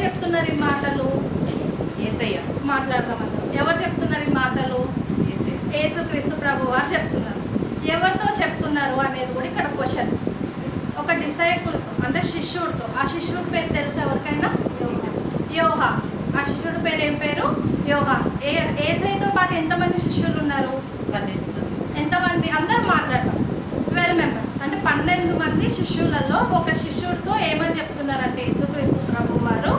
చెప్తున్నారు ఈ మాటలు? యేసయ్య మాట్లాడదామన్నారు. ఎవరు చెప్తున్నారు ఈ మాటలు? యేసుక్రీస్తు ప్రభు వారు చెప్తున్నారు. ఎవరితో చెప్తున్నారు అనేది కూడా ఇక్కడ క్వశ్చన్. ఒక డిసైపుల్తో అంటే శిష్యుడితో. ఆ శిష్యుడి పేరు తెలుసు ఎవరికైనా? యోహాన్. ఆ శిష్యుడి పేరు ఏం పేరు? యోహాన్. యేసయ్యతో పాటు ఎంతమంది శిష్యులు ఉన్నారు? ఎంతమంది? అందరూ మాట్లాడతాం 12 మెంబర్స్ అంటే 12 మంది శిష్యులలో ఒక శిష్యుడితో ఏమని చెప్తున్నారంటే యేసుక్రీస్తు ప్రభు వారు,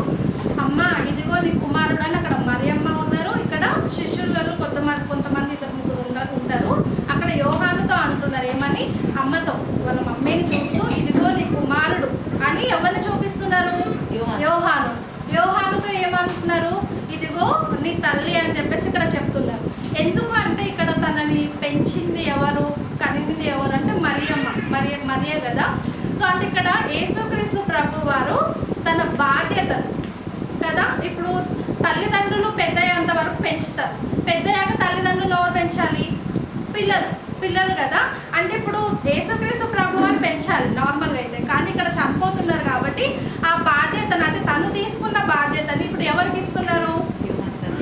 అమ్మ ఇదిగో నీ కుమారుడు అని. అక్కడ మరియమ్మ ఉన్నారు, ఇక్కడ శిష్యులలో కొంతమంది 2-3 ఉంటారు. అక్కడ యోహానుతో అంటున్నారు ఏమని? అమ్మతో, వాళ్ళ మమ్మీని చూస్తూ ఇదిగో నీ కుమారుడు అని ఎవరిని చూపిస్తున్నారు? యోహాను. యోహానుతో ఏమంటున్నారు? ఇదిగో నీ తల్లి అని చెప్పేసి ఇక్కడ చెప్తున్నారు. ఎందుకు అంటే ఇక్కడ తనని పెంచింది ఎవరు, కనింది ఎవరు అంటే మరియే కదా. సో అంటే ఇక్కడ యేసుక్రీస్తు ప్రభు వారు తన బాధ్యత కదా. ఇప్పుడు తల్లిదండ్రులు పెద్దయ్యేంత వరకు పెంచుతారు. పెద్దయ్యాక తల్లిదండ్రులు ఎవరు పెంచాలి? పిల్లలు కదా. అంటే ఇప్పుడు యేసుక్రీస్తు ప్రభు వారు పెంచాలి నార్మల్గా అయితే, కానీ ఇక్కడ చనిపోతున్నారు కాబట్టి ఆ బాధ్యతను అంటే తను తీసుకున్న బాధ్యతని ఇప్పుడు ఎవరికి ఇస్తున్నారు?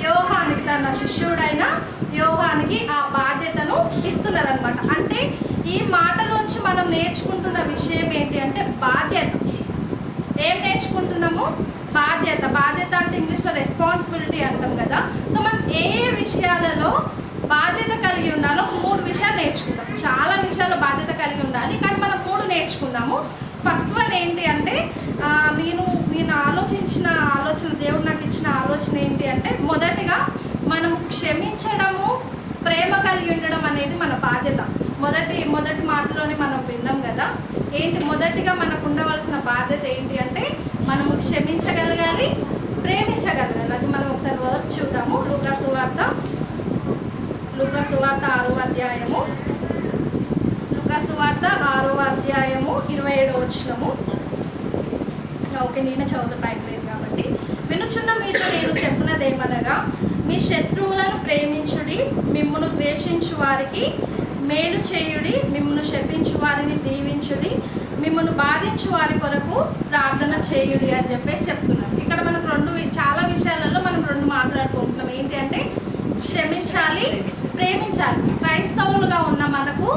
యోహానికి, తన శిష్యుడైన యోహానికి ఆ బాధ్యతను ఇస్తున్నారు అనమాట. అంటే ఈ మాటలోంచి మనం నేర్చుకుంటున్న విషయం ఏంటి అంటే బాధ్యత. ఏం నేర్చుకుంటున్నాము? బాధ్యత. బాధ్యత అంటే ఇంగ్లీష్లో రెస్పాన్సిబిలిటీ అంటాం కదా. సో మనం ఏ విషయాలలో బాధ్యత కలిగి ఉండాలో 3 విషయాలు నేర్చుకుందాం. చాలా విషయాలు బాధ్యత కలిగి ఉండాలి, కానీ మనం 3 నేర్చుకుందాము. ఫస్ట్ వన్ ఏంటి అంటే నేను ఆలోచన, దేవుడు నాకు ఇచ్చిన ఆలోచన ఏంటి అంటే మొదటిగా మనం క్షమించడము, ప్రేమ కలిగి ఉండడం అనేది మన బాధ్యత. మొదటి మాటలోనే మనం విన్నాం కదా. ఏంటి మొదటిగా మనకు ఉండవలసిన బాధ్యత ఏంటి అంటే మనము క్షమించగలగాలి, ప్రేమించగలగాలి. అది మనం ఒకసారి వర్స్ చూద్దాము. లూకా సువార్త 6వ అధ్యాయము. లూకా సువార్త 6వ అధ్యాయము 27వ వచనము. ఓకే, నేను చదువుతా, టైం లేదు కాబట్టి. వినుచున్న మీతో నేను చెప్పినదేమనగా, మీ శత్రువులను ప్రేమించుడి, మిమ్మును ద్వేషించు వారికి మేలు చేయుడి, మిమ్మును శపించు వారిని దీవించుడి, మిమ్మును బాధించు వారి కొరకు ప్రార్థన చేయుడి అని చెప్పేసి చెప్తున్నాను. ఇక్కడ మనకు చాలా విషయాలలో మనం 2 మాట్లాడుకుంటున్నాం. ఏంటి అంటే క్షమించాలి, ప్రేమించాలి. క్రైస్తవులుగా ఉన్న మనకు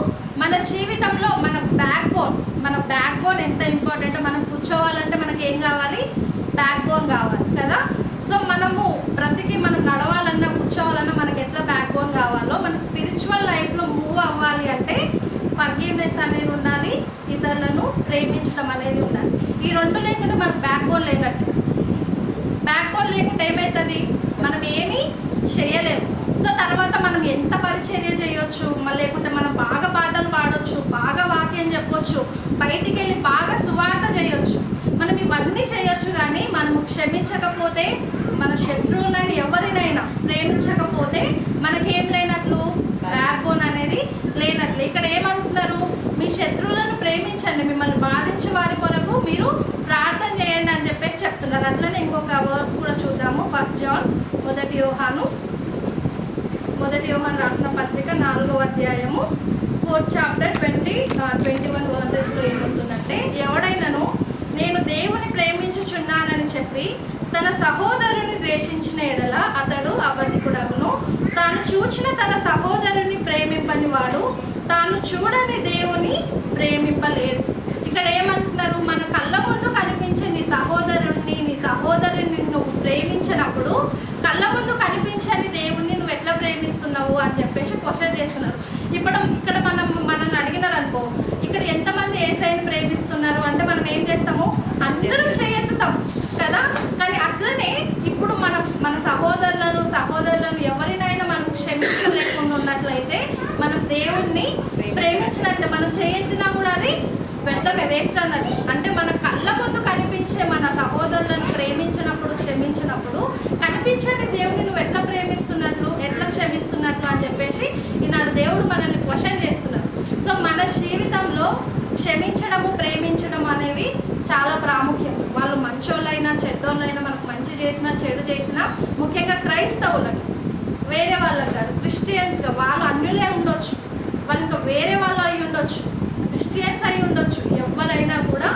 మన జీవితంలో మన బ్యాక్ బోన్ ఎంత ఇంపార్టెంట్. మనం కూర్చోవాలంటే మనకి ఏం కావాలి? బ్యాక్ బోన్ కావాలి కదా. సో మనము మనం నడవాలన్నా కూర్చోవాలన్నా మనకి ఎట్లా బ్యాక్ బోన్ కావాలో, మన స్పిరిచువల్ లైఫ్లో మూవ్ అవ్వాలి అంటే ఫర్గివ్నెస్ అనేది ఉండాలి, ఇతరులను ప్రేమించడం అనేది ఉండాలి. ఈ 2 లేకుంటే మనకు బ్యాక్ బోన్ లేనట్టు. బ్యాక్ బోన్ లేకుంటే ఏమవుతుంది? మనం ఏమీ చేయలేము. సో తర్వాత మనం ఎంత పరిచర్య చేయొచ్చు, లేకుంటే మనం బాగా పాటలు పాడొచ్చు, బాగా వాక్యం చెప్పొచ్చు, బయటికి వెళ్ళి బాగా సువార్త చేయొచ్చు, మనం ఇవన్నీ చేయొచ్చు. కానీ మనము క్షమించకపోతే, మన శత్రువులైన ఎవరినైనా ప్రేమించకపోతే మనకేం లేనట్లు? బ్యాక్ బోన్ అనేది లేనట్లు. ఇక్కడ ఏమంటున్నారు? మీ శత్రువులను ప్రేమించండి, మిమ్మల్ని బాధించే వారి కొరకు మీరు ప్రార్థన చేయండి అని చెప్పేసి చెప్తున్నారు. అట్లనే ఇంకొక వర్డ్స్ కూడా చూద్దాము. 1 జాన్ మొదటి యోహాను రాసిన పత్రిక 4వ అధ్యాయము 4th చాప్టర్ 21 వర్సెస్లో ఏమవుతుందంటే, ఎవడైనాను నేను దేవుని ప్రేమించుచున్నానని చెప్పి తన సహోదరుని ద్వేషించిన ఎడల అతడు అబద్ధికుడగును. తాను చూచిన తన సహోదరుని ప్రేమింపని వాడు తాను చూడని దేవుని ప్రేమింపలేడు. ఇక్కడ ఏమంటున్నారు? మన కళ్ళ ముందు కనిపించే నీ సహోదరుని నువ్వు ప్రేమించినప్పుడు కళ్ళ ముందు కనిపించని దేవుణ్ణి నువ్వు ఎట్లా ప్రేమిస్తున్నావు అని చెప్పేసి క్వశ్చన్ చేస్తున్నారు. ఇక్కడ మనల్ని అడిగినారు అనుకో, ఇక్కడ ఎంతమంది యేసయ్యని ప్రేమిస్తున్నారు అంటే మనం ఏం చేస్తాము? అందరం చేయెత్తుతాం కదా. కానీ అట్లనే ఇప్పుడు మన సహోదరులను ఎవరినైనా మనం క్షమించలేకుండా ఉన్నట్లయితే మనం దేవుణ్ణి ప్రేమించినట్లే. మనం చేయించినా కూడా అది వ్యర్థమే, వేస్ట్ అన్నది. అంటే మన కళ్ళ ముందు కనిపించే మన సహోదరులను ప్రేమించినప్పుడు, క్షమించినప్పుడు కనిపించని దేవుని నువ్వు ఎట్లా ప్రేమిస్తున్నట్లు, ఎట్లా క్షమిస్తున్నట్లు అని చెప్పేసి ఈనాడు దేవుడు మనల్ని క్వశ్చన్ చేస్తున్నారు. సో మన జీవితంలో క్షమించడము, ప్రేమించడం అనేవి చాలా ప్రాముఖ్యం. వాళ్ళు మంచోళ్ళైనా చెడ్డోళ్ళైనా, మనకు మంచి చేసినా చెడు చేసినా, ముఖ్యంగా క్రైస్తవులకి, వేరే వాళ్ళకి కాదు, క్రిస్టియన్స్గా వాళ్ళు అన్యులే ఉండొచ్చు, వాళ్ళు ఇంకా వేరే వాళ్ళు అయి ఉండొచ్చు, క్రిస్టియన్స్ అయి ఉండొచ్చు, ఎవరైనా కూడా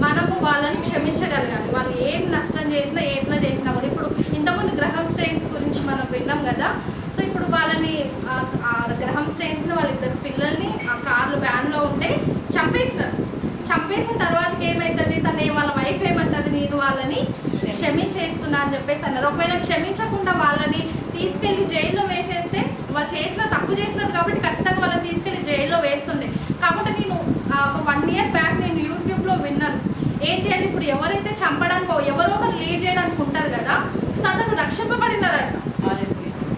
మనము వాళ్ళ వాళ్ళని క్షమించగలగాలి. వాళ్ళు ఏం నష్టం చేసినా ఎట్లా చేసినా కూడా. ఇప్పుడు ఇంతకుముందు గ్రహం స్ట్రెయిన్స్ గురించి మనం విన్నాం కదా. సో ఇప్పుడు వాళ్ళని ఆ గ్రహం స్ట్రెయిన్స్ని వాళ్ళిద్దరు పిల్లల్ని ఆ కార్లు వ్యాన్లో ఉంటే చంపేసినారు. చంపేసిన తర్వాతకి ఏమవుతుంది, వాళ్ళ వైఫ్ ఏమంటుంది, నేను వాళ్ళని క్షమించేస్తున్నా అని చెప్పేసి అన్నారు. ఒకవేళ క్షమించకుండా వాళ్ళని తీసుకెళ్లి జైల్లో వేసేస్తే వాళ్ళు చేసిన తప్పు చేసినారు కాబట్టి ఖచ్చితంగా వాళ్ళని తీసుకెళ్లి జైల్లో వేస్తుండే. కాబట్టి నేను ఒక 1 year బ్యాక్ నేను యూట్యూబ్లో విన్నాను. ఏంటి అంటే ఇప్పుడు ఎవరైతే చంపడానికో ఎవరో ఒకరు లీడ్ చేయడానికి ఉంటారు కదా, సో అతను రక్షింపబడినారంట.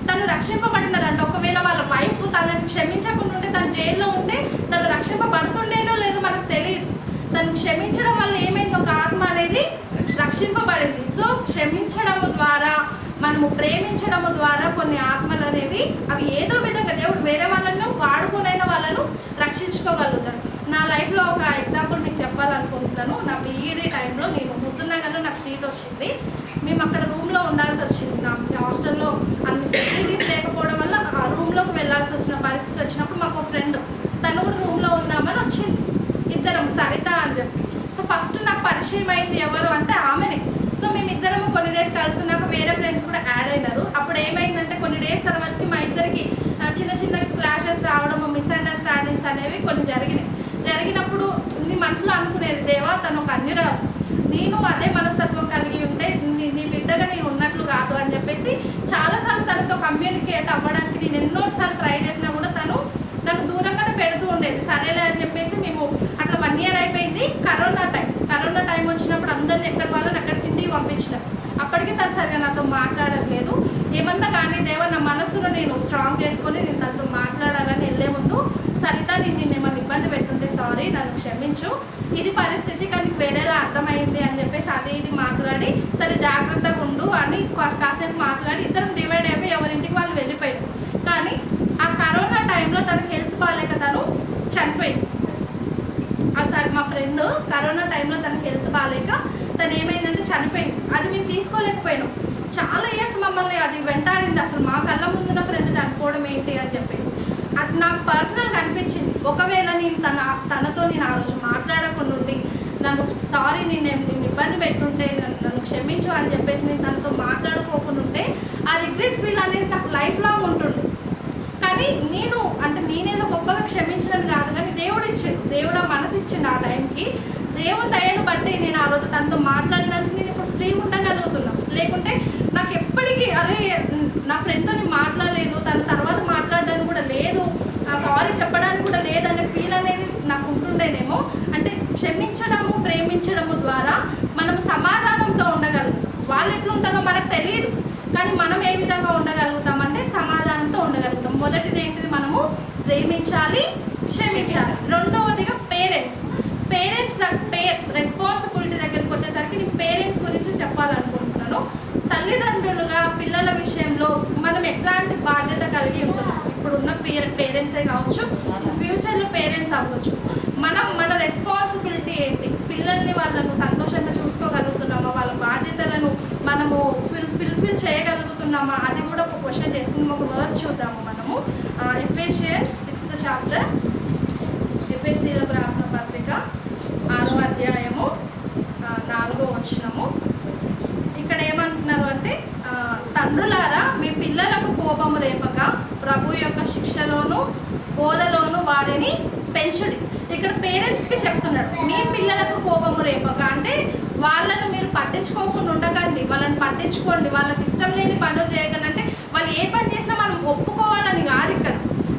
తను రక్షింపబడినారంట. ఒకవేళ వాళ్ళ వైఫ్ తనని క్షమించకుండా ఉంటే, తను జైల్లో ఉంటే తను రక్షింపబడుతుండేనో లేదో మనకు తెలియదు. తను క్షమించడం వల్ల ఏమైంది, ఒక ఆత్మ అనేది రక్షింపబడింది. సో క్షమించడము ద్వారా, మనము ప్రేమించడము ద్వారా కొన్ని ఆత్మలు అనేవి అవి ఏదో విధంగా దేవుడు వేరే వాళ్ళను వాడుకునైన వాళ్ళను రక్షించుకోగలుగుతాడు. నా లైఫ్లో ఒక ఎగ్జాంపుల్ మీకు చెప్పాలనుకుంటున్నాను. నా బీఈడీ టైంలో నేను హుజూర్నగర్లో నాకు సీట్ వచ్చింది. మేము అక్కడ రూమ్లో ఉండాల్సి వచ్చింది. నా హాస్టల్లో అన్ని ఫెసిలిటీస్ లేకపోవడం వల్ల ఆ రూమ్లోకి వెళ్ళాల్సి వచ్చిన పరిస్థితి వచ్చినప్పుడు మాకు ఫ్రెండ్ తను కూడా రూమ్లో ఉందామని వచ్చింది. ఇద్దరం సరిత అని చెప్పి. సో ఫస్ట్ నాకు పరిచయం అయింది ఎవరు అంటే ఆమెనే. సో మేమిద్దరము కొన్ని డేస్ కలిసి ఉన్నాక వేరే ఫ్రెండ్స్ కూడా యాడ్ అయినారు. అప్పుడు ఏమైందంటే కొన్ని డేస్ తర్వాతకి మా ఇద్దరికి చిన్న చిన్న క్లాషెస్ రావడము, మిస్అండర్స్టాండింగ్స్ అనేవి కొన్ని జరిగినప్పుడు నీ మనసులో అనుకునేది, దేవా తను ఒక అన్యురాలు, నేను అదే మనస్తత్వం కలిగి ఉంటే నీ బిడ్డగా నేను ఉన్నట్లు కాదు అని చెప్పేసి చాలాసార్లు తనతో కమ్యూనికేట్ అవ్వడానికి నేను ఎన్నోసార్లు ట్రై చేసినా కూడా తను నన్ను దూరంగానే పెడుతూ ఉండేది. సరేలే అని చెప్పేసి మేము అట్లా 1 year అయిపోయింది. కరోనా టైం వచ్చినప్పుడు అందరిని ఎక్కడి వాళ్ళని అక్కడికి ఇంటికి పంపించినాం. అప్పటికి తను సరిగా నాతో మాట్లాడట్లేదు. ఏమన్నా కానీ దేవా నా మనసులో నేను స్ట్రాంగ్ చేసుకొని నేను తనతో మాట్లాడాలని వెళ్ళే ముందు, సరిత నేను ఏమన్నా ఇబ్బంది పెట్టుంటే సారీ, నన్ను క్షమించు, ఇది పరిస్థితి కానీ వేరేలా అర్థమైంది అని చెప్పేసి అది ఇది మాట్లాడి, సరే జాగ్రత్తగా ఉండు అని కాసేపు మాట్లాడి ఇద్దరం డివైడ్ అయిపోయి ఎవరింటికి వాళ్ళు వెళ్ళిపోయారు. కానీ ఆ కరోనా టైంలో తనకి హెల్త్ బాగాలేక తను చనిపోయింది. సారీ మా ఫ్రెండ్ కరోనా టైంలో తనకి హెల్త్ బాగాలేక తను ఏమైందంటే చనిపోయింది. అది మేము తీసుకోలేకపోయినాం. చాలా ఇయర్స్ మమ్మల్ని అది వెంటాడింది. అసలు మా కళ్ళ ముందున్న ఫ్రెండ్ చనిపోవడం ఏంటి అని చెప్పేసి అది నాకు పర్సనల్గా అనిపించింది. ఒకవేళ నేను తనతో నేను ఆ రోజు మాట్లాడకుండా ఉండి, నన్ను సారీ నిన్ను ఇబ్బంది పెట్టుంటే నన్ను క్షమించు అని చెప్పేసి నేను తనతో మాట్లాడుకోకుండా ఉంటే ఆ రిగ్రెట్ ఫీల్ అనేది నాకు లైఫ్ లాంగ్ ఉంటుండే. కానీ నేనేదో గొప్పగా క్షమించడం కాదు, కానీ దేవుడు ఆ మనసు ఇచ్చిండు. ఆ టైంకి దేవుని దయను బట్టి నేను ఆ రోజు తనతో మాట్లాడినందుకు నేను ఇప్పుడు ఫ్రీ ఉండగలుగుతున్నాను. లేకుంటే నాకు ఎప్పటికీ అరే నా ఫ్రెండ్తో నేను మాట్లాడలేదు, తన తర్వాత మాట్లాడడానికి కూడా లేదు, సారీ చెప్పడానికి కూడా లేదనే ఫీల్ అనేది నాకు ఉంటుండేనేమో. అంటే క్షమించడము, ప్రేమించడము ద్వారా మనం సమాధానంతో ఉండగలుగుతాం. వాళ్ళు ఎట్లుంటారో మనకు తెలియదు, కానీ మనం ఏ విధంగా ఉండగలుగుతామంటే సమాధానంతో ఉండగలుగుతాం. మొదటిది ఏంటిది, మనము ప్రేమించాలి, క్షమించాలి. రెండవదిగా పేరెంట్స్ రెస్పాన్సిబిలిటీ దగ్గరికి వచ్చేసరికి నేను పేరెంట్స్ గురించి చెప్పాలనుకుంటున్నాను. తల్లిదండ్రులుగా పిల్లల విషయంలో మనం ఎట్లాంటి బాధ్యత కలిగి ఉంటున్నాం. ఇప్పుడున్న పేరెంట్సే కావచ్చు, ఫ్యూచర్లో పేరెంట్స్ అవ్వచ్చు. మన రెస్పాన్సిబిలిటీ ఏంటి, పిల్లల్ని వాళ్ళను సంతోషంగా చూసుకోగలుగుతున్నామా, వాళ్ళ బాధ్యతలను మనము ఫుల్ఫిల్ చేయగలుగుతున్నామా, అది కూడా ఒక క్వశ్చన్ చేసుకుని ఒక వర్స్ చూద్దాము. మనము ఎఫెసియన్స్ 6th chapter, ఎఫెసీయులకు రాసిన పత్రిక 6వ అధ్యాయము 4వ వచనము. ఇక్కడ ఏమంటున్నారు అంటే, తండ్రులారా మీ పిల్లలకు కోపము రేపక ప్రభు యొక్క శిక్షలోను బోధలోను వారిని పెంచుడి. ఇక్కడ పేరెంట్స్కి చెప్తున్నాడు, మీ పిల్లలకు కోపము రేపక అంటే వాళ్ళను మీరు పట్టించుకోకుండా ఉండకండి, వాళ్ళని పట్టించుకోండి, వాళ్ళకి ఇష్టం లేని పనులు చేయకండి. అంటే వాళ్ళు ఏ పని చేసినా మనం ఒప్పుకోవాలని కాదు ఇక్కడ.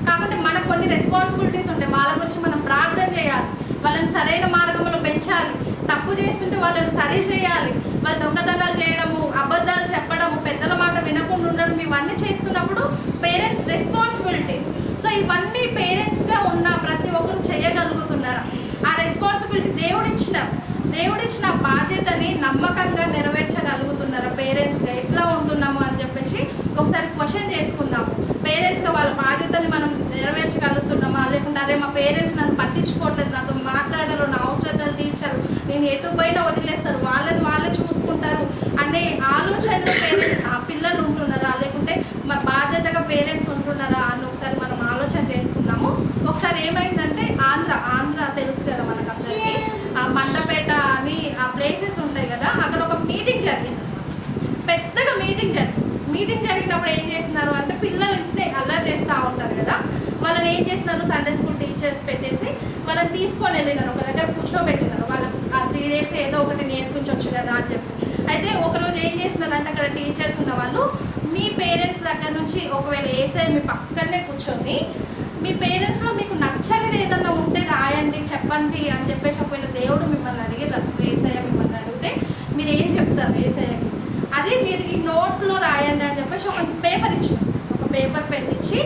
కాబట్టి మనకు కొన్ని రెస్పాన్సిబిలిటీస్ ఉంటాయి. వాళ్ళ గురించి మనం ప్రార్థన చేయాలి, వాళ్ళని సరైన మార్గంలో పెంచాలి, తప్పు చేస్తుంటే వాళ్ళని సరి చేయాలి. వాళ్ళు దొంగతనాలు చేయడము, అబద్ధాలు చెప్పడము, పెద్దల మాట వినకుండా ఉండడం, ఇవన్నీ చేస్తున్నప్పుడు పేరెంట్స్ రెస్పాన్సిబిలిటీస్. సో ఇవన్నీ పేరెంట్స్గా ఉన్న ప్రతి ఒక్కరు చేయగలుగుతున్నారా? ఆ రెస్పాన్సిబిలిటీ దేవుడిచ్చిన బాధ్యతని నమ్మకంగా నెరవేర్చగలుగుతున్నారా? పేరెంట్స్గా ఎట్లా ఉంటున్నాము అని చెప్పేసి ఒకసారి క్వశ్చన్ చేసుకుందాము. పేరెంట్స్గా వాళ్ళ బాధ్యతని మనం నెరవేర్చగలుగుతున్నామా, లేకుంటే అరే మా పేరెంట్స్ నన్ను పట్టించుకోవట్లేదు, నాతో మాట్లాడరు, నా అవసరతలు తీర్చరు, నేను ఎటు పోయినా వదిలేస్తారు, వాళ్ళే చూసుకుంటారు అనే ఆలోచనలో పిల్లలు ఉంటున్నారా, లేకుంటే మా బాధ్యతగా పేరెంట్స్ ఉంటున్నారా అని ఒకసారి మనం ఆలోచన చేసుకుందాము. ఒకసారి ఏమైందంటే ఆంధ్ర తెలుసు కదా మనకందరికీ, ఆ మండపేట అని ఆ ప్లేసెస్ ఉంటాయి కదా, అక్కడ ఒక మీటింగ్ జరిగింది, పెద్దగా మీటింగ్ జరిగినప్పుడు ఏం చేస్తున్నారు అంటే పిల్లలు ఇంటే అల్లరి చేస్తూ ఉంటారు కదా, వాళ్ళని ఏం చేస్తున్నారు, సండే స్కూల్ టీచర్స్ పెట్టేసి వాళ్ళని తీసుకొని వెళ్ళినారు, ఒక దగ్గర కూర్చోబెట్టినారు, వాళ్ళకి ఆ 3 days ఏదో ఒకటి నేర్పించవచ్చు కదా అని చెప్పి. అయితే ఒకరోజు ఏం చేస్తున్నారంటే అక్కడ టీచర్స్ ఉన్న వాళ్ళు మీ పేరెంట్స్ దగ్గర నుంచి ఒకవేళ ఏసఐ మీ పక్కనే కూర్చొని మీ పేరెంట్స్లో మీకు నచ్చనిది ఏదన్నా ఉంటే రాయండి చెప్పండి అని చెప్పేసి ఒకవేళ దేవుడు మిమ్మల్ని అడిగారు, ఏసఐ మిమ్మల్ని అడిగితే మీరు ఏం చెప్తారు ఏసఐకి, అది మీరు ఈ నోట్లో రాయండి అని చెప్పేసి ఒక పేపర్ ఇచ్చిన, ఒక పేపర్ పెట్టించి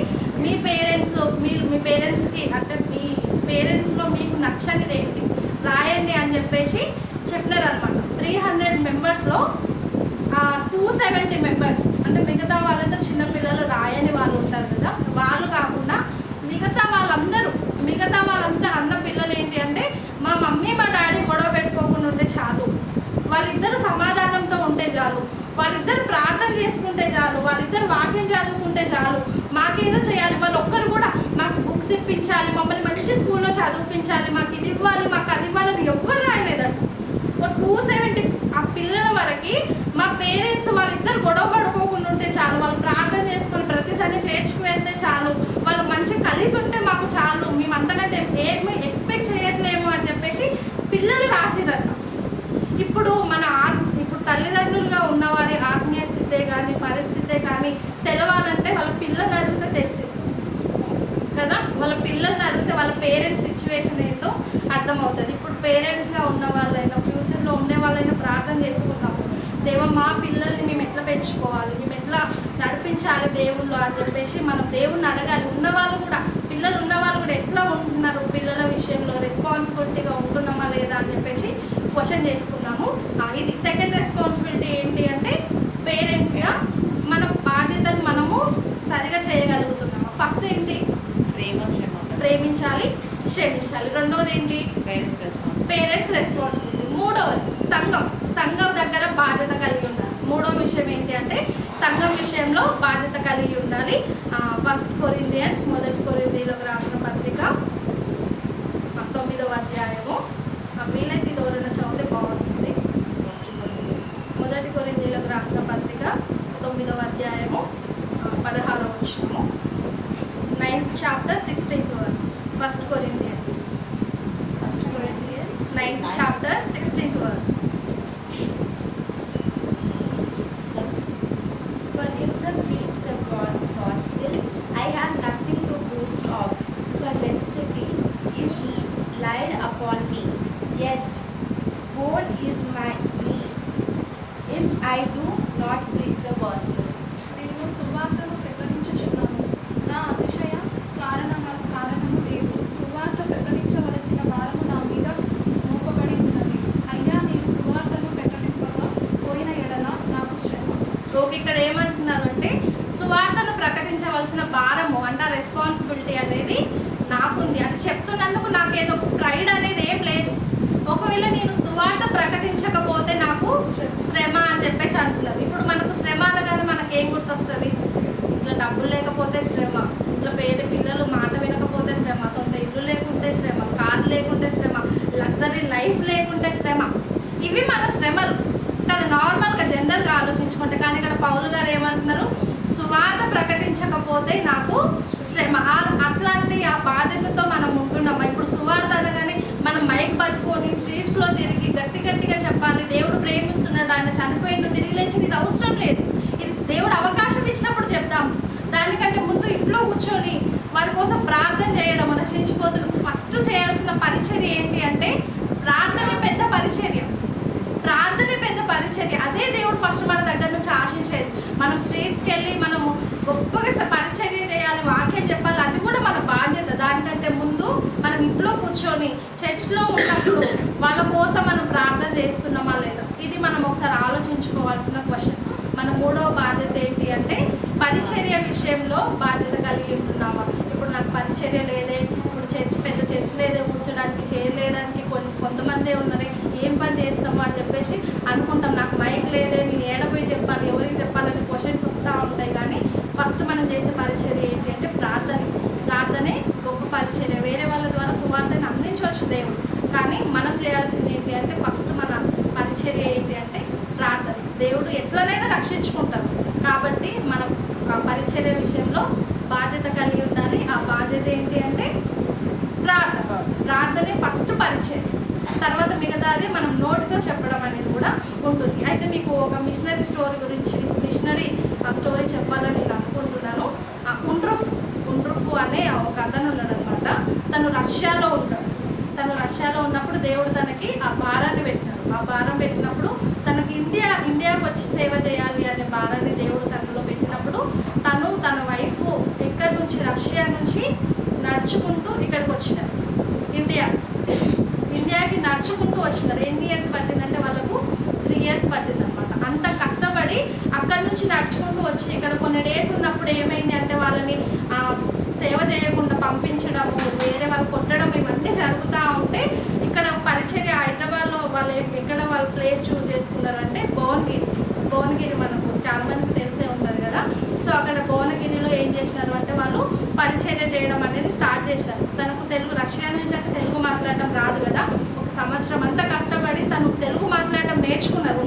మీ పేరెంట్స్కి అంటే మీ పేరెంట్స్లో మీకు నచ్చనిది ఏంటి రాయండి అని చెప్పేసి చెప్పినారనమాట. 300 మెంబర్స్లో 270 మెంబర్స్ అంటే మిగతా వాళ్ళంతా చిన్నపిల్లలు రాయని వాళ్ళు ఉంటారు కదా, వాళ్ళు కాకుండా మిగతా వాళ్ళందరూ అన్న పిల్లలు ఏంటి అంటే మా మమ్మీ మా డాడీ గొడవ పెట్టుకోకుండా ఉంటే చాలు, వాళ్ళిద్దరు సమాధానంతో ఉంటే చాలు, వాళ్ళిద్దరు ప్రార్థన చేసుకుంటే చాలు, వాళ్ళిద్దరు వాక్యం చదువుకుంటే చాలు, మాకేదో చేయాలి, వాళ్ళు ఒక్కరు కూడా మాకు బుక్స్ ఇప్పించాలి, మమ్మల్ని మంచి స్కూల్లో చదివించాలి, మాకు ఇది ఇవ్వాలి, మాకు అది ఇవ్వాలని ఎవ్వరు రాయలేదంట. 270 ఆ పిల్లల వరకు మా పేరెంట్స్ వాళ్ళిద్దరు గొడవ పడుకోకుండా ఉంటే చాలు, వాళ్ళు ప్రార్థన చేసుకొని ప్రతి సండే చర్చ్కి వెళ్తే చాలు, వాళ్ళు మంచిగా కలిసి ఉంటే మాకు చాలు, మేము అంతకంటే ఏమి ఎక్స్పెక్ట్ చేయట్లేము అని చెప్పేసి పిల్లలు రాసిరట. ఇప్పుడు ఇప్పుడు తల్లిదండ్రులుగా ఉన్నవారి ఆత్మీయ స్థితే కానీ పరిస్థితే కానీ తెలవాలంటే వాళ్ళ పిల్లల్ని అడిగితే తెలిసింది కదా, వాళ్ళ పిల్లల్ని అడిగితే వాళ్ళ పేరెంట్స్ సిచ్యువేషన్ ఏంటో అర్థమవుతుంది. ఇప్పుడు పేరెంట్స్గా ఉన్న వాళ్ళైనా ఫ్యూచర్లో ఉండే వాళ్ళైనా ప్రార్థన చేసుకున్నాము, దేవా మా పిల్లల్ని మేము ఎట్లా పెంచుకోవాలి, మేము ఎట్లా నడిపించాలి దేవుళ్ళు అని చెప్పేసి మనం దేవుణ్ణి అడగాలి. పిల్లలు ఉన్నవాళ్ళు కూడా ఎట్లా ఉంటున్నారు, పిల్లల విషయంలో రెస్పాన్సిబిలిటీగా ఉంటున్నామా లేదా అని చెప్పేసి క్వశ్చన్ చేసుకున్నాము. ఇది సెకండ్ రెస్పాన్సిబిలిటీ ఏంటి అంటే పేరెంట్స్గా మన బాధ్యతను మనము సరిగా చేయగలుగుతున్నాము. ఫస్ట్ ఏంటి, ప్రేమించాలి, క్షమించాలి. రెండోది ఏంటి, పేరెంట్స్ రెస్పాన్సిబిలిటీ. మూడవది సంఘం దగ్గర బాధ్యత కలిగి ఉండాలి. మూడో విషయం ఏంటి అంటే సంఘం విషయంలో బాధ్యత కలిగి ఉండాలి. మొదటి కొరింథీయులకు రాసిన పత్రిక 9వ అధ్యాయము, వీలైతే దూరణ చదివితే బాగుంటుంది. మొదటి కొరింథీయులకు రాసిన పత్రిక 9వ అధ్యాయము 16వ వచనము, 9th chapter 16th verse. 1 Corinthians 9th chapter 16th verse. For if they preach the gospel, I have nothing to boast of, for necessity is laid upon me. Yes, woe is me if I do not preach the gospel. నేను సువార్తను ప్రకటించుచున్నాను, నా అతిశయ కారణము లేదు. సువార్త ప్రకటించవలసిన భారము నా మీద మోపబడి ఉన్నది. అయ్యా, నేను సువార్తను ప్రకటింపగా పోయిన ఎడల నాకు శ్రమ. ఓకే, ఇక్కడ ఏమంటున్నారు అంటే సువార్తను ప్రకటించవలసిన భారము అంటే రెస్పాన్సిబిలిటీ అనేది నాకుంది. అది చెప్తున్నందుకు నాకేదో ప్రైడ్ అనేది ఏం లేదు. ఒకవేళ నేను సువార్త ప్రకటించకపోతే నాకు శ్రమ అని చెప్పేసి అంటున్నారు. ఇప్పుడు మనకు శ్రమ అనగానే మనకు ఏం గుర్తొస్తుంది, ఇట్లా డబ్బులు లేకపోతే శ్రమ, ఇట్లా పిల్లలు మాట వినకపోతే శ్రమ, సొంత ఇల్లు లేకుంటే శ్రమ, కారు లేకుంటే శ్రమ, లగ్జరీ లైఫ్ లేకుంటే శ్రమ. ఇవి మన శ్రమలు కదా నార్మల్గా జనరల్గా ఆలోచించుకుంటే. కానీ ఇక్కడ పౌలు గారు ఏమంటున్నారు, సువార్త ప్రకటించకపోతే నాకు శ్రమ. అట్లాంటి ఆ బాధ్యతతో మనం ఉంటున్నామా? ఇప్పుడు సువార్త అనగానే మనం మైక్ పట్టుకొని స్ట్రీట్స్లో తిరిగి గట్టిగా చెప్పాలి, దేవుడు ప్రేమిస్తున్నాడు, ఆయన చనిపోయిండు, తిరిగి లేచి ఇది అవసరం లేదు. ఇది దేవుడు అవకాశం ఇచ్చినప్పుడు చెప్తాం. దానికంటే ముందు ఇంట్లో కూర్చొని వారి కోసం ప్రార్థన చేయడం, రక్షించిపోతున్న ఫస్ట్ చేయాల్సిన పరిచర్య ఏంటి అంటే ప్రార్థనే పెద్ద పరిచర్య. అదే దేవుడు ఫస్ట్ మన దగ్గర నుంచి ఆశించేది. మనం స్ట్రీట్స్కి వెళ్ళి మనము గొప్పగా పరిచర్య చేయాలి, వాక్యం చెప్పాలి, అది కూడా మన బాధ్యత. దానికంటే ముందు మనం ఇంట్లో కూర్చొని చర్చ్లో ఉన్నప్పుడు వాళ్ళ కోసం మనం ప్రార్థన చేస్తున్నామా లేదా, ఇది మనం ఒకసారి ఆలోచించుకోవాల్సిన క్వశ్చన్. మన మూడవ బాధ్యత ఏంటి అంటే పరిచర్య విషయంలో బాధ్యత కలిగి ఉంటున్నామా? ఇప్పుడు నాకు పరిచర్య లేదే, ఇప్పుడు పెద్ద చర్చ్ లేదే, కూర్చోడానికి చేయలేడానికి కొంతమందే ఉన్నారు, ఏం పని చేస్తాము అని చెప్పేసి అనుకుంటాం. నాకు మైక్ లేదే, నేను ఏడపోయి చెప్పాలి, ఎవరికి చెప్పాలని క్వశ్చన్స్ వస్తూ ఉంటాయి. కానీ ఫస్ట్ మనం చేసే పరిచర్య ఏంటి అంటే ప్రార్థనే గొప్ప పరిచర్య. వేరే వాళ్ళ ద్వారా సువార్తని అందించవచ్చు దేవుడు, కానీ మనం చేయాల్సింది ఏంటి అంటే ఫస్ట్ మన ఎట్లనైనా రక్షించుకుంటారు. కాబట్టి మనం ఆ పరిచర్య విషయంలో బాధ్యత కలిగి ఉండాలి. ఆ బాధ్యత ఏంటి అంటే ప్రార్థనే ఫస్ట్ పరిచయం, తర్వాత మిగతాది మనం నోటితో చెప్పడం అనేది కూడా ఉంటుంది. అయితే మీకు ఒక మిషనరీ స్టోరీ చెప్పాలని నేను అనుకుంటున్నాను. ఉండ్రుఫ్ అనే ఒక అతను ఉన్నాడనమాట. తను రష్యాలో ఉన్నప్పుడు దేవుడు తనకి ఆ భారాన్ని పెట్టినాడు. ఆ భారం పెట్టినప్పుడు తనకి ఇండియాకి వచ్చి సేవ చేయాలి అనే భారాన్ని దేవుడు తనలో పెట్టినప్పుడు తన వైఫ్ ఎక్కడి నుంచి, రష్యా నుంచి నడుచుకుంటూ ఇక్కడికి వచ్చినారు. ఇండియాకి నడుచుకుంటూ వచ్చినారు. ఎన్ని ఇయర్స్ పట్టిందంటే వాళ్ళకు 3 years పట్టిందనమాట. అంత కష్టపడి అక్కడి నుంచి నడుచుకుంటూ వచ్చి ఇక్కడ కొన్ని డేస్ ఉన్నప్పుడు ఏమైంది అంటే వాళ్ళని సేవ చేయకుండా పంపించడము, వేరే వాళ్ళు కొట్టడం, ఇవన్నీ జరుగుతూ ఉంటే ఇక్కడ పరిచర్య హైదరాబాద్లో ఎక్కడ వాళ్ళు ప్లేస్ చూస్ చేసుకున్నారంటే భువనగిరి మనకు చాలా మందికి తెలిసే ఉంటుంది కదా. సో అక్కడ భువనగిరిలో ఏం చేసినారు అంటే వాళ్ళు పరిచర్య చేయడం అనేది స్టార్ట్ చేసినారు. తనకు రష్యా నుంచి అంటే తెలుగు మాట్లాడడం రాదు కదా. 1 సంవత్సరం అంతా కష్టపడి తను తెలుగు మాట్లాడడం నేర్చుకున్నారు.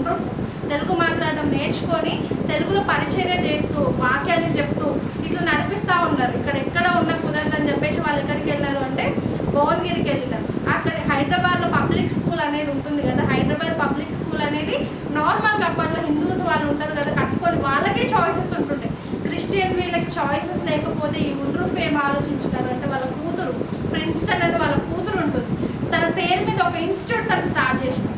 తెలుగు మాట్లాడడం నేర్చుకొని తెలుగులో పరిచర్య చేస్తూ వాక్యాన్ని చెప్తూ ఇట్లా నడిపిస్తూ ఉన్నారు. ఎక్కడ ఉన్న కుదరదని చెప్పేసి వాళ్ళు ఎక్కడికి వెళ్ళారు అంటే భువనగిరికి వెళ్ళినారు. అక్కడ హైదరాబాద్లో పబ్లిక్ స్కూల్ అనేది ఉంటుంది కదా. హైదరాబాద్ పబ్లిక్ స్కూల్ అనేది నార్మల్గా అప్పట్లో హిందూస్ వాళ్ళు ఉంటారు కదా, కట్టుకొని వాళ్ళకే చాయిసెస్ ఉంటుంటాయి. క్రిస్టియన్ వీళ్ళకి చాయిసెస్ లేకపోతే ఈ ఉండ్రూఫ్ ఏం ఆలోచించినారు అంటే వాళ్ళ కూతురు ప్రిన్స్టన్ అని వాళ్ళ కూతురు ఉంటుంది. తన పేరు మీద ఒక ఇన్స్టిట్యూట్ తను స్టార్ట్ చేసినారు.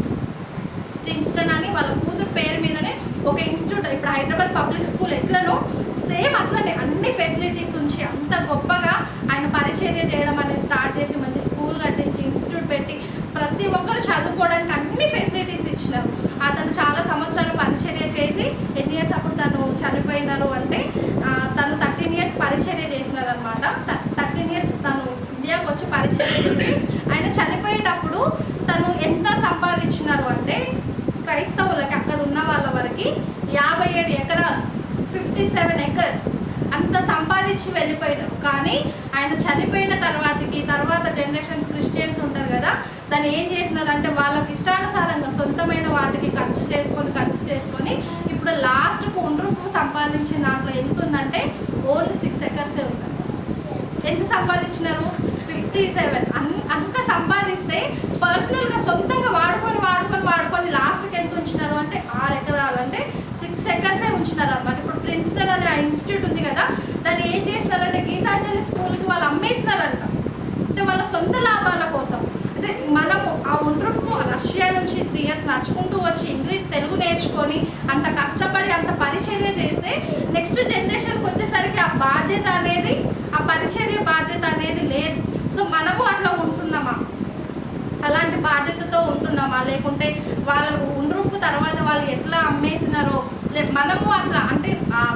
ప్రిన్స్టన్ అని వాళ్ళ కూతురు పేరు మీదనే ఒక ఇన్స్టిట్యూట్. ఇప్పుడు హైదరాబాద్ పబ్లిక్ స్కూల్ ఎట్లనో సేమ్ అట్లనే అన్ని ఫెసిలిటీస్ ఉంచి అంత గొప్పగా ఆయన పరిచర్య చేయడం అనేది స్టార్ట్ చేసి మంచి స్కూల్ కట్టించి ఇన్స్టిట్యూట్ పెట్టి ప్రతి ఒక్కరు చదువుకోవడానికి అన్ని ఫెసిలిటీస్ ఇచ్చినారు. అతను చాలా సంవత్సరాలు పరిచర్య చేసి ఎన్ని ఇయర్స్ అప్పుడు తను చనిపోయినారు అంటే తను 13 years పరిచర్య చేసినారు అనమాట. 13 years తను ఇండియాకి వచ్చి పరిచర్య చేసి ఆయన చనిపోయేటప్పుడు తను ఎంత సంపాదించినారు అంటే క్రైస్తవులకి అక్కడ ఉన్న వాళ్ళ వరకు 57 ఎకరాలు 57 acres అంత సంపాదించి వెళ్ళిపోయినారు. కానీ ఆయన చనిపోయిన తర్వాత జనరేషన్స్ క్రిస్టియన్స్ ఉంటారు కదా, దాన్ని ఏం చేసినారంటే వాళ్ళకి ఇష్టానుసారంగా సొంతమైన వాటికి ఖర్చు చేసుకొని ఇప్పుడు లాస్ట్కు ఉండ్రూఫ్ సంపాదించిన దాంట్లో ఎంత ఉందంటే ఓన్లీ 6 acres ఉంటుంది. ఎంత సంపాదించినారు? 57. అంత సంపాదిస్తే పర్సనల్గా సొంతంగా వాడుకొని లాస్ట్కి ఎంత ఉంచినారు అంటే 6 ఎకరాలు అంటే 6 acres ఉంచినారు అనమాట. ఇప్పుడు ప్రిన్స్టన్ అనే ఆ ఇన్స్టిట్యూట్ ఉంది కదా, దాన్ని ఏం చేసినారంటే గీతాంజలి స్కూల్కి వాళ్ళు అమ్మేసినారంట. అంటే వాళ్ళ సొంత లాభాల కోసం. అంటే మనము ఆ ఉండ్రూఫ్ రష్యా నుంచి 3 years నడుచుకుంటూ వచ్చి తెలుగు నేర్చుకొని అంత కష్టపడి అంత పరిచర్య చేస్తే నెక్స్ట్ జనరేషన్కి వచ్చేసరికి ఆ బాధ్యత అనేది, ఆ పరిచర్య బాధ్యత అనేది లేదు. సో మనము అట్లా ఉంటున్నామా? అలాంటి బాధ్యతతో ఉంటున్నామా? లేకుంటే వాళ్ళు ఉండ్రూఫ్ తర్వాత వాళ్ళు ఎట్లా అమ్మేసినారో మనము అట్లా అంటే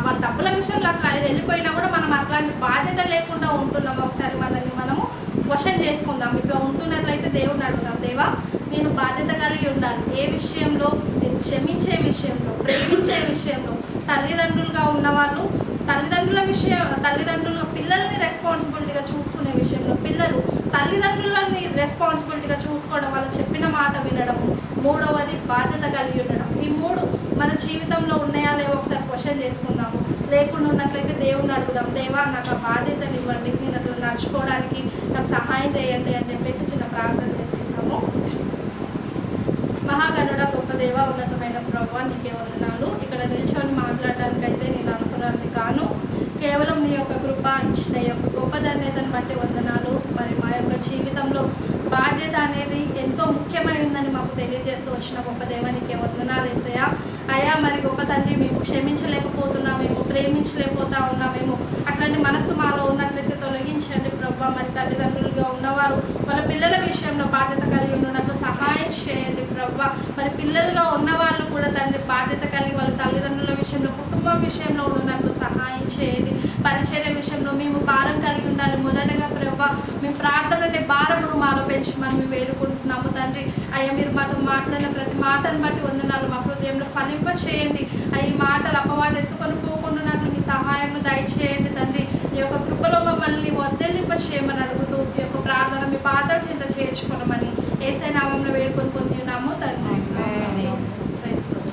వాళ్ళ డబ్బుల విషయంలో అట్లా వెళ్ళిపోయినా కూడా మనం అట్లాంటి బాధ్యత లేకుండా ఉంటున్నాము? ఒకసారి మనము క్వశ్చన్ చేసుకుందాం. ఇట్లా ఉంటున్నట్లయితే దేవుడిని అడుగుదాం, దేవా నేను బాధ్యత కలిగి ఉండాలి. ఏ విషయంలో? నేను క్షమించే విషయంలో, ప్రేమించే విషయంలో, తల్లిదండ్రులుగా ఉన్నవాళ్ళు తల్లిదండ్రులుగా పిల్లల్ని రెస్పాన్సిబిలిటీగా చూసుకునే విషయంలో, పిల్లలు తల్లిదండ్రులని రెస్పాన్సిబిలిటీగా చూసుకోవడం, వాళ్ళు చెప్పిన మాట వినడము, 3వది బాధ్యత కలిగి ఉండడం. ఈ 3 మన జీవితంలో ఉన్నాయా లేవో ఒకసారి క్వశ్చన్ చేసుకుందాము. లేకుండా ఉన్నట్లయితే దేవుడిని అడుగుదాం, దేవా నాకు ఆ బాధ్యతను ఇవ్వండి, నేను అట్లా నడుచుకోవడానికి నాకు సహాయం చేయండి అని చెప్పేసి చిన్న ప్రార్థన చేసుకుంటాము. మహాగణుడ, గొప్ప దేవ, ఉన్నతమైన ప్రభువా, నీకే వందనాలు. ఇక్కడ నిల్చొని మాట్లాడడానికి అయితే నేను అనుకున్నాను కాను, కేవలం నీ యొక్క కృప ఇచ్చిన ఈ యొక్క గొప్ప ధన్యతను బట్టి వందనాలు. మరి మా యొక్క జీవితంలో బాధ్యత అనేది ఎంతో ముఖ్యమై ఉందని మాకు తెలియజేస్తూ వచ్చిన గొప్ప దేవ, నీకే వందనాలు యేసయ్యా. అయ్యా మరి గొప్ప తండ్రి, మేము క్షమించలేకపోతున్నామేమో, ప్రేమించలేకపోతా ఉన్నామేమో, అట్లాంటి మనసు మాలో ఉన్నట్లయితే తొలగించండి ప్రభా. మరి తల్లిదండ్రులుగా ఉన్నవారు వాళ్ళ పిల్లల విషయంలో బాధ్యత కలిగి ఉన్నట్లు సహాయం చేయండి ప్రభా. మరి పిల్లలుగా ఉన్నవాళ్ళు కూడా తండ్రి బాధ్యత కలిగి వాళ్ళ తల్లిదండ్రుల విషయంలో, కుటుంబం విషయంలో ఉన్నట్లు సహాయం చేయండి. పరిచర్య విషయంలో మేము భారం కలిగి ఉండాలి. మొదటగా ప్రభా, మేము ప్రార్థనని భారమును మాలో పెంచమని మేము వేడుకుంటున్నాము తండ్రి. అయ్యా మీరు మాతో మాట్లాడిన ప్రతి మాటను బట్టి వందనాలు. మా హృదయంలో ఫలింప చేయండి. ఈ మాటలు అపవాదం ఎత్తుకొని పోకుండానట్లు మీ సహాయం దయచేయండి తండ్రి. ఈ యొక్క కృపలో మమ్మల్ని వర్ధిల్లింప చేయమని అడుగుతూ ఈ యొక్క ప్రార్థన మీ పాదాల చెంత చేర్చుకోవమని యేసయ్య నామమున వేడుకొని పొంది ఉన్నాము తండ్రి.